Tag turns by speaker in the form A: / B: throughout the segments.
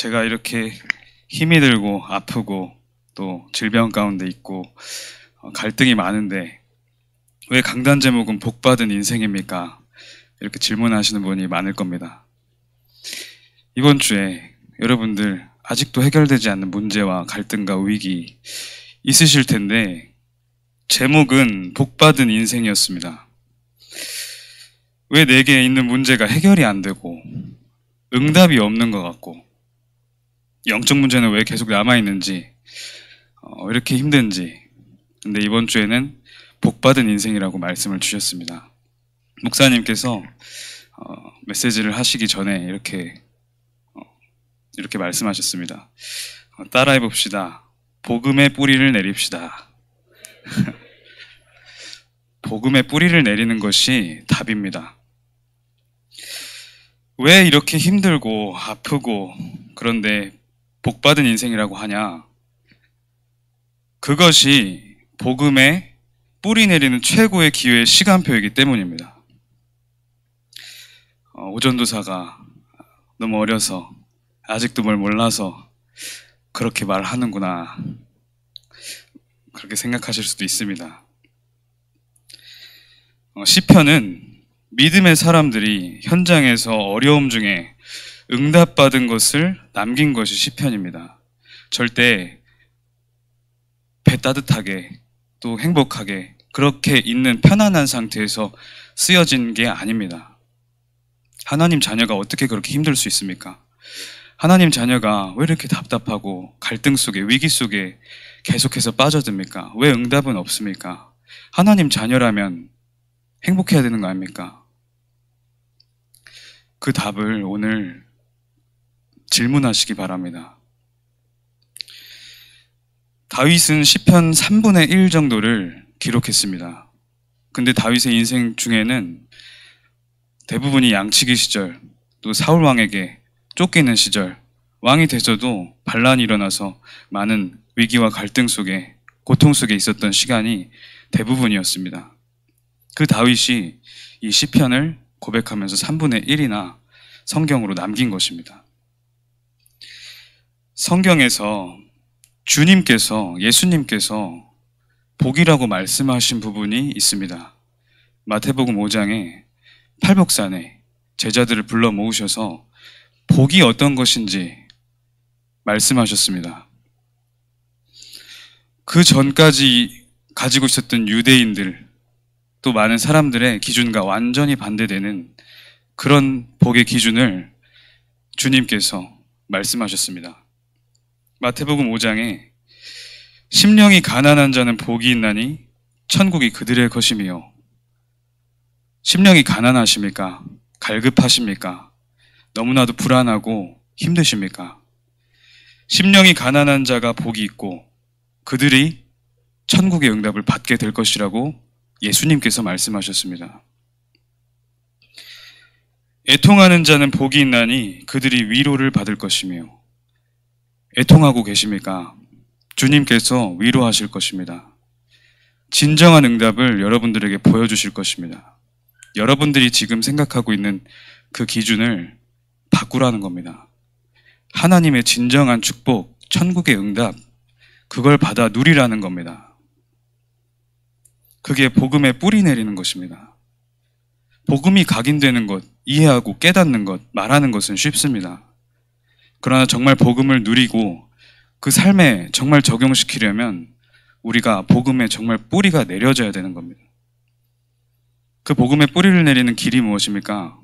A: 제가 이렇게 힘이 들고 아프고 또 질병 가운데 있고 갈등이 많은데 왜 강단 제목은 복받은 인생입니까? 이렇게 질문하시는 분이 많을 겁니다. 이번 주에 여러분들 아직도 해결되지 않는 문제와 갈등과 위기 있으실 텐데 제목은 복받은 인생이었습니다. 왜 내게 있는 문제가 해결이 안 되고 응답이 없는 것 같고 영적 문제는 왜 계속 남아있는지 이렇게 힘든지. 근데 이번 주에는 복받은 인생이라고 말씀을 주셨습니다. 목사님께서 메시지를 하시기 전에 이렇게 말씀하셨습니다. 따라해 봅시다. 복음의 뿌리를 내립시다. 복음의 뿌리를 내리는 것이 답입니다. 왜 이렇게 힘들고 아프고 그런데 복받은 인생이라고 하냐? 그것이 복음의 뿌리 내리는 최고의 기회의 시간표이기 때문입니다. 오전도사가 너무 어려서 아직도 뭘 몰라서 그렇게 말하는구나, 그렇게 생각하실 수도 있습니다. 시편은 믿음의 사람들이 현장에서 어려움 중에 응답받은 것을 남긴 것이 시편입니다. 절대 배 따뜻하게 또 행복하게 그렇게 있는 편안한 상태에서 쓰여진 게 아닙니다. 하나님 자녀가 어떻게 그렇게 힘들 수 있습니까? 하나님 자녀가 왜 이렇게 답답하고 갈등 속에 위기 속에 계속해서 빠져듭니까? 왜 응답은 없습니까? 하나님 자녀라면 행복해야 되는 거 아닙니까? 그 답을 오늘 질문하시기 바랍니다. 다윗은 시편 3분의 1 정도를 기록했습니다. 근데 다윗의 인생 중에는 대부분이 양치기 시절, 또 사울 왕에게 쫓기는 시절, 왕이 돼서도 반란이 일어나서 많은 위기와 갈등 속에, 고통 속에 있었던 시간이 대부분이었습니다. 그 다윗이 이 시편을 고백하면서 3분의 1이나 성경으로 남긴 것입니다. 성경에서 주님께서, 예수님께서 복이라고 말씀하신 부분이 있습니다. 마태복음 5장에 팔복산에 제자들을 불러 모으셔서 복이 어떤 것인지 말씀하셨습니다. 그 전까지 가지고 있었던 유대인들, 또 많은 사람들의 기준과 완전히 반대되는 그런 복의 기준을 주님께서 말씀하셨습니다. 마태복음 5장에 심령이 가난한 자는 복이 있나니 천국이 그들의 것이며. 심령이 가난하십니까? 갈급하십니까? 너무나도 불안하고 힘드십니까? 심령이 가난한 자가 복이 있고 그들이 천국의 응답을 받게 될 것이라고 예수님께서 말씀하셨습니다. 애통하는 자는 복이 있나니 그들이 위로를 받을 것이며. 애통하고 계십니까? 주님께서 위로하실 것입니다. 진정한 응답을 여러분들에게 보여주실 것입니다. 여러분들이 지금 생각하고 있는 그 기준을 바꾸라는 겁니다. 하나님의 진정한 축복, 천국의 응답, 그걸 받아 누리라는 겁니다. 그게 복음의 뿌리 내리는 것입니다. 복음이 각인되는 것, 이해하고 깨닫는 것, 말하는 것은 쉽습니다. 그러나 정말 복음을 누리고 그 삶에 정말 적용시키려면 우리가 복음에 정말 뿌리가 내려져야 되는 겁니다. 그 복음의 뿌리를 내리는 길이 무엇입니까?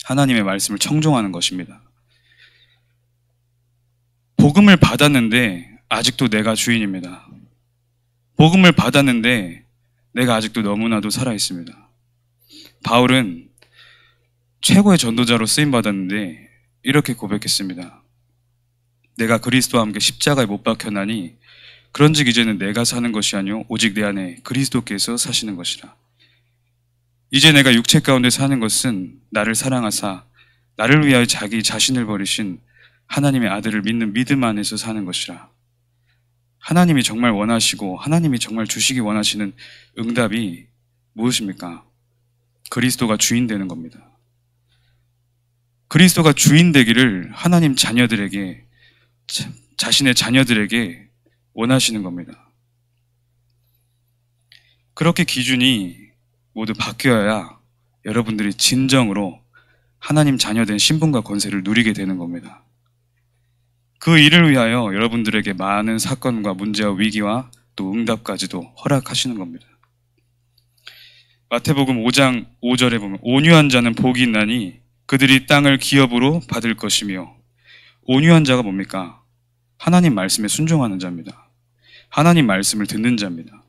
A: 하나님의 말씀을 청종하는 것입니다. 복음을 받았는데 아직도 내가 주인입니다. 복음을 받았는데 내가 아직도 너무나도 살아있습니다. 바울은 최고의 전도자로 쓰임받았는데 이렇게 고백했습니다. 내가 그리스도와 함께 십자가에 못 박혔나니 그런즉 이제는 내가 사는 것이 아니요 오직 내 안에 그리스도께서 사시는 것이라. 이제 내가 육체 가운데 사는 것은 나를 사랑하사 나를 위하여 자기 자신을 버리신 하나님의 아들을 믿는 믿음 안에서 사는 것이라. 하나님이 정말 원하시고 하나님이 정말 주시기 원하시는 응답이 무엇입니까? 그리스도가 주인 되는 겁니다. 그리스도가 주인 되기를 하나님 자녀들에게, 자신의 자녀들에게 원하시는 겁니다. 그렇게 기준이 모두 바뀌어야 여러분들이 진정으로 하나님 자녀된 신분과 권세를 누리게 되는 겁니다. 그 일을 위하여 여러분들에게 많은 사건과 문제와 위기와 또 응답까지도 허락하시는 겁니다. 마태복음 5장 5절에 보면 온유한 자는 복이 있나니 그들이 땅을 기업으로 받을 것이며, 온유한 자가 뭡니까? 하나님 말씀에 순종하는 자입니다. 하나님 말씀을 듣는 자입니다.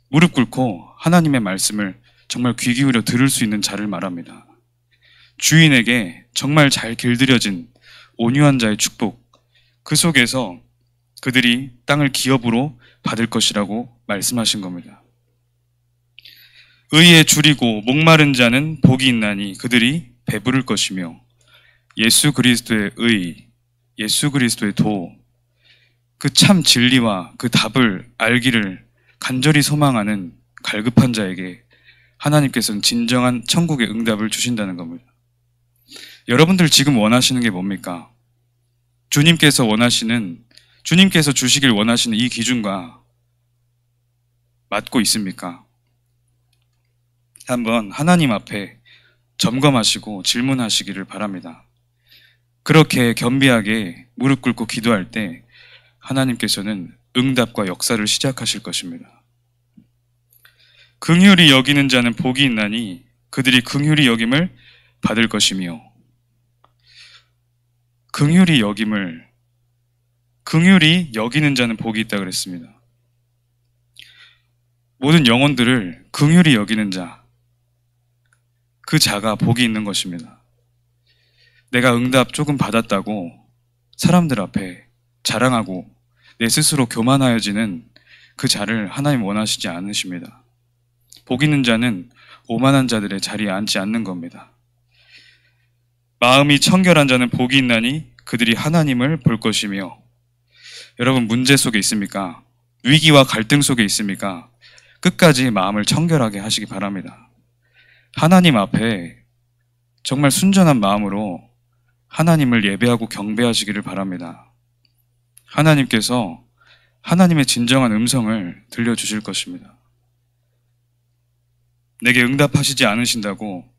A: 무릎 꿇고 하나님의 말씀을 정말 귀 기울여 들을 수 있는 자를 말합니다. 주인에게 정말 잘 길들여진 온유한 자의 축복, 그 속에서 그들이 땅을 기업으로 받을 것이라고 말씀하신 겁니다. 의에 줄이고 목마른 자는 복이 있나니 그들이 배부를 것이며, 예수 그리스도의 의, 예수 그리스도의 도, 그 참 진리와 그 답을 알기를 간절히 소망하는 갈급한 자에게 하나님께서는 진정한 천국의 응답을 주신다는 겁니다. 여러분들 지금 원하시는 게 뭡니까? 주님께서 주시길 원하시는 이 기준과 맞고 있습니까? 한번 하나님 앞에 점검하시고 질문하시기를 바랍니다. 그렇게 겸비하게 무릎 꿇고 기도할 때 하나님께서는 응답과 역사를 시작하실 것입니다. 긍휼히 여기는 자는 복이 있나니 그들이 긍휼히 여김을 받을 것이며, 긍휼히 여기는 자는 복이 있다 그랬습니다. 모든 영혼들을 긍휼히 여기는 자, 그 자가 복이 있는 것입니다. 내가 응답 조금 받았다고 사람들 앞에 자랑하고 내 스스로 교만하여지는 그 자를 하나님 원하시지 않으십니다. 복 있는 자는 오만한 자들의 자리에 앉지 않는 겁니다. 마음이 청결한 자는 복이 있나니 그들이 하나님을 볼 것이며, 여러분 문제 속에 있습니까? 위기와 갈등 속에 있습니까? 끝까지 마음을 청결하게 하시기 바랍니다. 하나님 앞에 정말 순전한 마음으로 하나님을 예배하고 경배하시기를 바랍니다. 하나님께서 하나님의 진정한 음성을 들려주실 것입니다. 내게 응답하시지 않으신다고,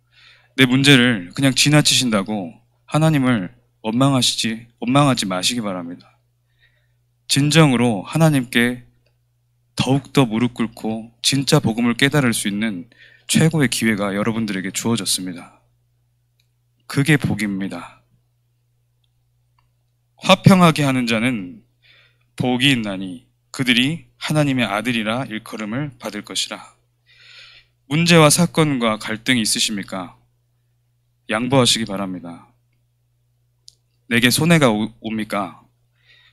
A: 내 문제를 그냥 지나치신다고 하나님을 원망하지 마시기 바랍니다. 진정으로 하나님께 더욱더 무릎 꿇고 진짜 복음을 깨달을 수 있는 최고의 기회가 여러분들에게 주어졌습니다. 그게 복입니다. 화평하게 하는 자는 복이 있나니 그들이 하나님의 아들이라 일컬음을 받을 것이라. 문제와 사건과 갈등이 있으십니까? 양보하시기 바랍니다. 내게 손해가 옵니까?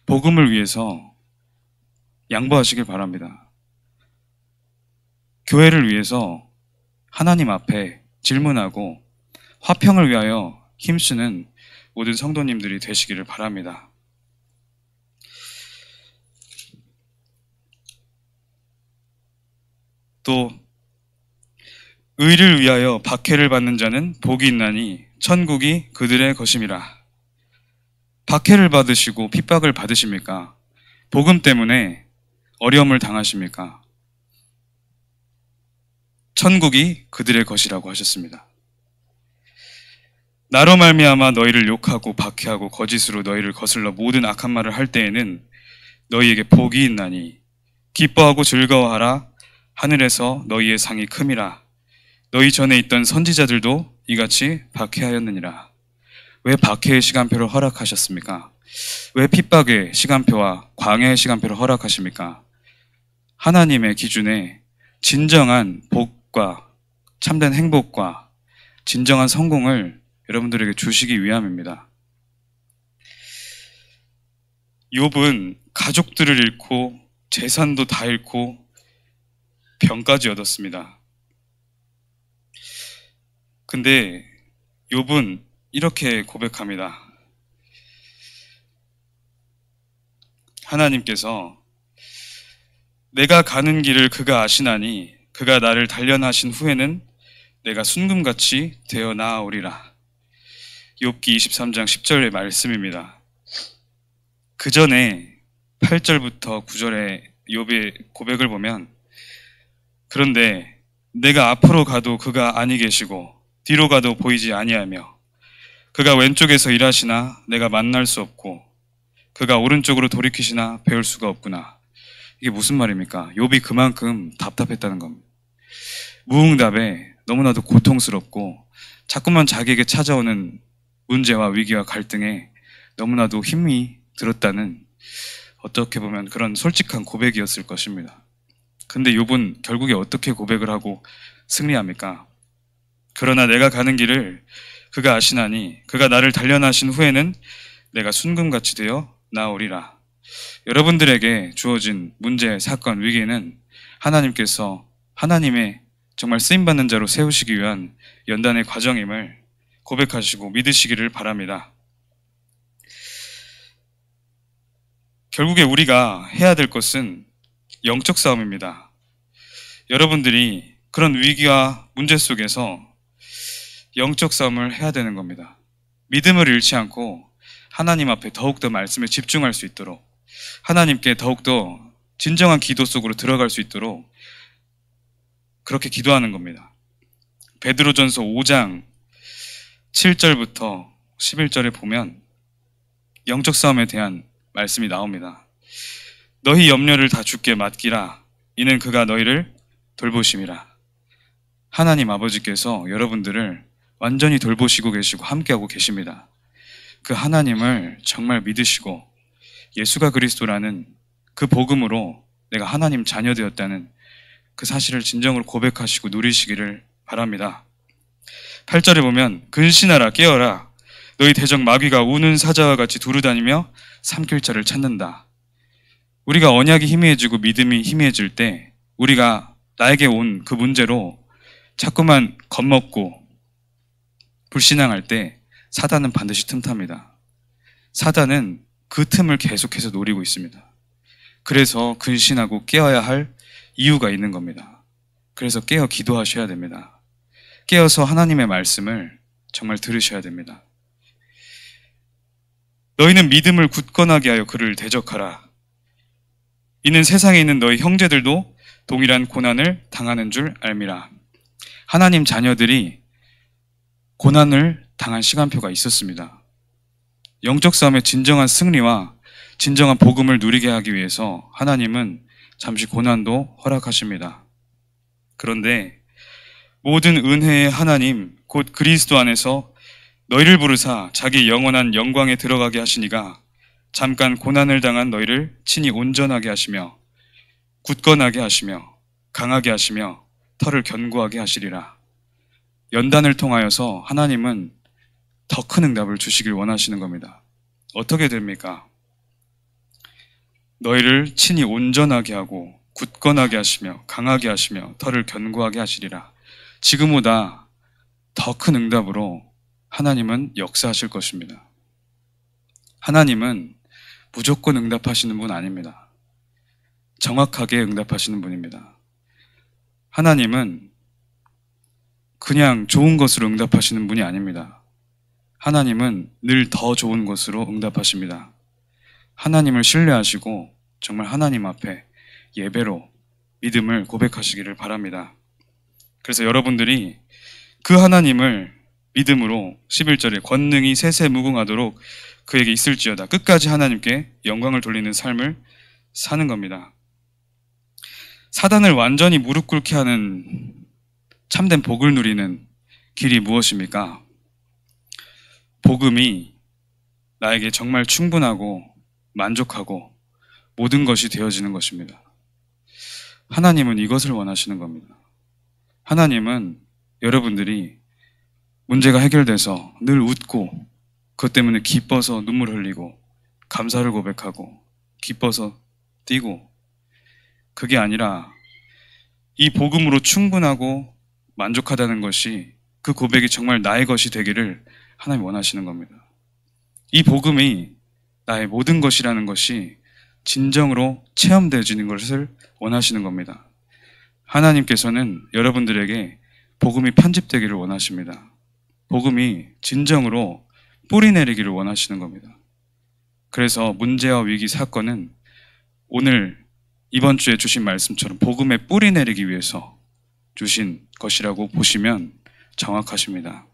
A: 복음을 위해서 양보하시길 바랍니다. 교회를 위해서 하나님 앞에 질문하고 화평을 위하여 힘쓰는 모든 성도님들이 되시기를 바랍니다. 또 의를 위하여 박해를 받는 자는 복이 있나니 천국이 그들의 것임이라. 박해를 받으시고 핍박을 받으십니까? 복음 때문에 어려움을 당하십니까? 천국이 그들의 것이라고 하셨습니다. 나로 말미암아 너희를 욕하고 박해하고 거짓으로 너희를 거슬러 모든 악한 말을 할 때에는 너희에게 복이 있나니 기뻐하고 즐거워하라. 하늘에서 너희의 상이 큼이라. 너희 전에 있던 선지자들도 이같이 박해하였느니라. 왜 박해의 시간표를 허락하셨습니까? 왜 핍박의 시간표와 광야의 시간표를 허락하십니까? 하나님의 기준에 진정한 복과 참된 행복과 진정한 성공을 여러분들에게 주시기 위함입니다. 욥은 가족들을 잃고 재산도 다 잃고 병까지 얻었습니다. 근데 욥은 이렇게 고백합니다. 하나님께서 내가 가는 길을 그가 아시나니 그가 나를 단련하신 후에는 내가 순금같이 되어 나아오리라. 욥기 23장 10절의 말씀입니다. 그 전에 8절부터 9절의 욥의 고백을 보면, 그런데 내가 앞으로 가도 그가 아니 계시고 뒤로 가도 보이지 아니하며 그가 왼쪽에서 일하시나 내가 만날 수 없고 그가 오른쪽으로 돌이키시나 배울 수가 없구나. 이게 무슨 말입니까? 욥이 그만큼 답답했다는 겁니다. 무응답에 너무나도 고통스럽고 자꾸만 자기에게 찾아오는 문제와 위기와 갈등에 너무나도 힘이 들었다는, 어떻게 보면 그런 솔직한 고백이었을 것입니다. 근데 욥은 결국에 어떻게 고백을 하고 승리합니까? 그러나 내가 가는 길을 그가 아시나니 그가 나를 단련하신 후에는 내가 순금같이 되어 나오리라. 여러분들에게 주어진 문제, 사건, 위기는 하나님께서 하나님의 정말 쓰임받는 자로 세우시기 위한 연단의 과정임을 고백하시고 믿으시기를 바랍니다. 결국에 우리가 해야 될 것은 영적 싸움입니다. 여러분들이 그런 위기와 문제 속에서 영적 싸움을 해야 되는 겁니다. 믿음을 잃지 않고 하나님 앞에 더욱더 말씀에 집중할 수 있도록, 하나님께 더욱더 진정한 기도 속으로 들어갈 수 있도록 그렇게 기도하는 겁니다. 베드로전서 5장 7절부터 11절에 보면 영적 싸움에 대한 말씀이 나옵니다. 너희 염려를 다 주께 맡기라. 이는 그가 너희를 돌보심이라. 하나님 아버지께서 여러분들을 완전히 돌보시고 계시고 함께하고 계십니다. 그 하나님을 정말 믿으시고 예수가 그리스도라는 그 복음으로 내가 하나님 자녀 되었다는 그 사실을 진정으로 고백하시고 누리시기를 바랍니다. 8절에 보면 근신하라 깨어라 너희 대적 마귀가 우는 사자와 같이 두루다니며 삼킬 자를 찾는다. 우리가 언약이 희미해지고 믿음이 희미해질 때 우리가 나에게 온 그 문제로 자꾸만 겁먹고 불신앙할 때 사단은 반드시 틈탑니다. 사단은 그 틈을 계속해서 노리고 있습니다. 그래서 근신하고 깨어야 할 이유가 있는 겁니다. 그래서 깨어 기도하셔야 됩니다. 깨어서 하나님의 말씀을 정말 들으셔야 됩니다. 너희는 믿음을 굳건하게 하여 그를 대적하라. 이는 세상에 있는 너희 형제들도 동일한 고난을 당하는 줄 알미라. 하나님 자녀들이 고난을 당한 시간표가 있었습니다. 영적 싸움의 진정한 승리와 진정한 복음을 누리게 하기 위해서 하나님은 잠시 고난도 허락하십니다. 그런데 모든 은혜의 하나님 곧 그리스도 안에서 너희를 부르사 자기 영원한 영광에 들어가게 하시니가 잠깐 고난을 당한 너희를 친히 온전하게 하시며 굳건하게 하시며 강하게 하시며 털을 견고하게 하시리라. 연단을 통하여서 하나님은 더 큰 응답을 주시길 원하시는 겁니다. 어떻게 됩니까? 너희를 친히 온전하게 하고 굳건하게 하시며 강하게 하시며 털을 견고하게 하시리라. 지금보다 더 큰 응답으로 하나님은 역사하실 것입니다. 하나님은 무조건 응답하시는 분 아닙니다. 정확하게 응답하시는 분입니다. 하나님은 그냥 좋은 것으로 응답하시는 분이 아닙니다. 하나님은 늘 더 좋은 것으로 응답하십니다. 하나님을 신뢰하시고 정말 하나님 앞에 예배로 믿음을 고백하시기를 바랍니다. 그래서 여러분들이 그 하나님을 믿음으로 11절에 권능이 세세무궁하도록 그에게 있을지어다. 끝까지 하나님께 영광을 돌리는 삶을 사는 겁니다. 사단을 완전히 무릎 꿇게 하는 참된 복을 누리는 길이 무엇입니까? 복음이 나에게 정말 충분하고 만족하고 모든 것이 되어지는 것입니다. 하나님은 이것을 원하시는 겁니다. 하나님은 여러분들이 문제가 해결돼서 늘 웃고 그것 때문에 기뻐서 눈물 흘리고 감사를 고백하고 기뻐서 뛰고, 그게 아니라 이 복음으로 충분하고 만족하다는 것이, 그 고백이 정말 나의 것이 되기를 하나님 원하시는 겁니다. 이 복음이 나의 모든 것이라는 것이 진정으로 체험되어지는 것을 원하시는 겁니다. 하나님께서는 여러분들에게 복음이 편집되기를 원하십니다. 복음이 진정으로 뿌리 내리기를 원하시는 겁니다. 그래서 문제와 위기, 사건은 오늘 이번 주에 주신 말씀처럼 복음의 뿌리 내리기 위해서 주신 것이라고 보시면 정확하십니다.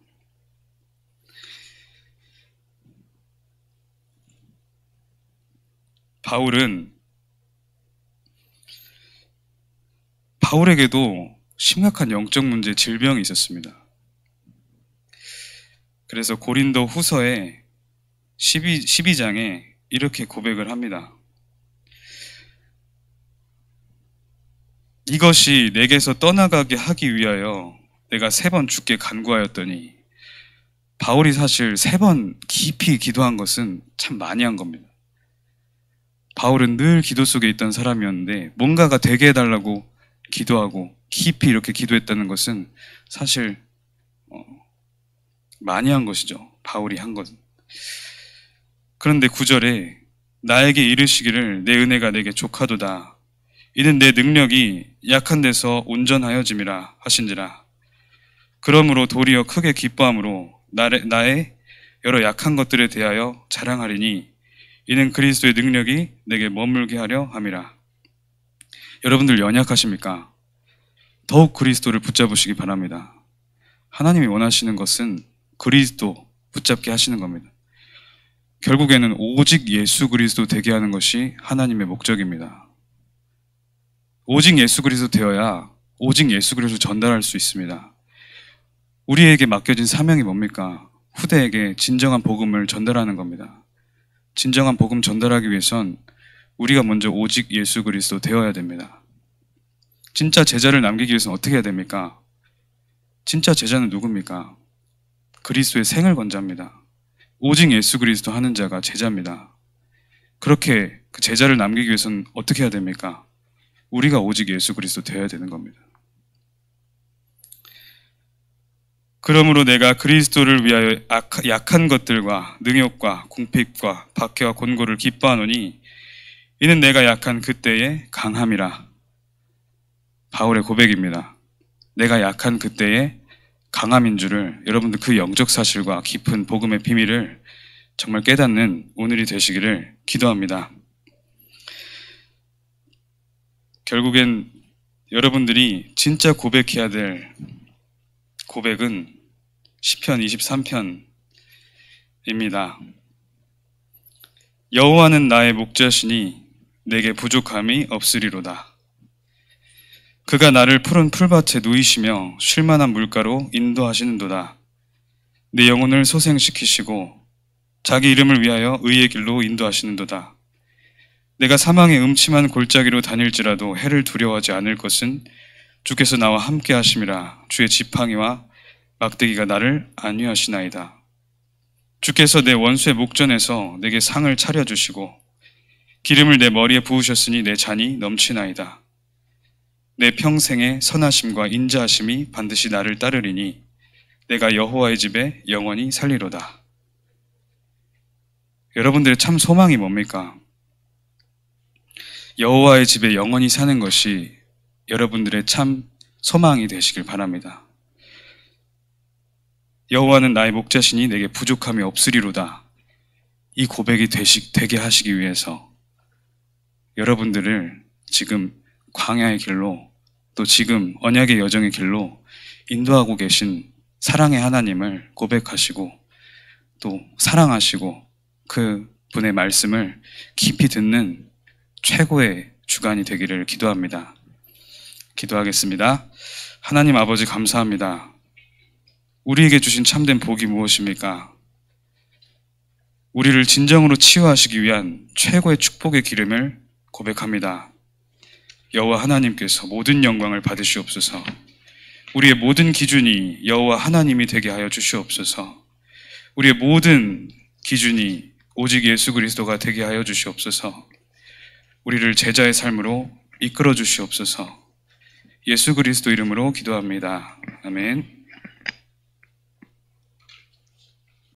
A: 바울에게도 심각한 영적 문제, 질병이 있었습니다. 그래서 고린도 후서에 12장에 이렇게 고백을 합니다. 이것이 내게서 떠나가게 하기 위하여 내가 3번 주께 간구하였더니, 바울이 사실 3번 깊이 기도한 것은 참 많이 한 겁니다. 바울은 늘 기도 속에 있던 사람이었는데 뭔가가 되게 해달라고 기도하고 깊이 이렇게 기도했다는 것은 사실 많이 한 것이죠. 바울이 한 것은. 그런데 9절에 나에게 이르시기를 내 은혜가 내게 족하도다. 이는 내 능력이 약한 데서 온전하여짐이라 하신지라. 그러므로 도리어 크게 기뻐함으로 나의 여러 약한 것들에 대하여 자랑하리니 이는 그리스도의 능력이 내게 머물게 하려 함이라. 여러분들 연약하십니까? 더욱 그리스도를 붙잡으시기 바랍니다. 하나님이 원하시는 것은 그리스도 붙잡게 하시는 겁니다. 결국에는 오직 예수 그리스도 되게 하는 것이 하나님의 목적입니다. 오직 예수 그리스도 되어야 오직 예수 그리스도 전달할 수 있습니다. 우리에게 맡겨진 사명이 뭡니까? 후대에게 진정한 복음을 전달하는 겁니다. 진정한 복음 전달하기 위해선 우리가 먼저 오직 예수 그리스도 되어야 됩니다. 진짜 제자를 남기기 위해서는 어떻게 해야 됩니까? 진짜 제자는 누굽니까? 그리스도의 생을 건자입니다. 오직 예수 그리스도 하는 자가 제자입니다. 그렇게 그 제자를 남기기 위해서는 어떻게 해야 됩니까? 우리가 오직 예수 그리스도 되어야 되는 겁니다. 그러므로 내가 그리스도를 위하여 약한 것들과 능욕과 궁핍과 박해와 곤고를 기뻐하노니 이는 내가 약한 그때의 강함이라. 바울의 고백입니다. 내가 약한 그때의 강함인 줄을, 여러분들 그 영적 사실과 깊은 복음의 비밀을 정말 깨닫는 오늘이 되시기를 기도합니다. 결국엔 여러분들이 진짜 고백해야 될 고백은 시편 23편입니다. 여호와는 나의 목자시니 내게 부족함이 없으리로다. 그가 나를 푸른 풀밭에 누이시며 쉴만한 물가로 인도하시는도다. 내 영혼을 소생시키시고 자기 이름을 위하여 의의 길로 인도하시는도다. 내가 사망의 음침한 골짜기로 다닐지라도 해를 두려워하지 않을 것은 주께서 나와 함께 하심이라. 주의 지팡이와 막대기가 나를 안위하시나이다. 주께서 내 원수의 목전에서 내게 상을 차려주시고 기름을 내 머리에 부으셨으니 내 잔이 넘치나이다. 내 평생의 선하심과 인자하심이 반드시 나를 따르리니 내가 여호와의 집에 영원히 살리로다. 여러분들의 참 소망이 뭡니까? 여호와의 집에 영원히 사는 것이 여러분들의 참 소망이 되시길 바랍니다. 여호와는 나의 목자시니 내게 부족함이 없으리로다. 이 고백이 되게 하시기 위해서 여러분들을 지금 광야의 길로, 또 지금 언약의 여정의 길로 인도하고 계신 사랑의 하나님을 고백하시고 또 사랑하시고 그 분의 말씀을 깊이 듣는 최고의 주간이 되기를 기도합니다. 기도하겠습니다. 하나님 아버지 감사합니다. 우리에게 주신 참된 복이 무엇입니까? 우리를 진정으로 치유하시기 위한 최고의 축복의 기름을 고백합니다. 여호와 하나님께서 모든 영광을 받으시옵소서. 우리의 모든 기준이 여호와 하나님이 되게 하여 주시옵소서. 우리의 모든 기준이 오직 예수 그리스도가 되게 하여 주시옵소서. 우리를 제자의 삶으로 이끌어 주시옵소서. 예수 그리스도 이름으로 기도합니다. 아멘.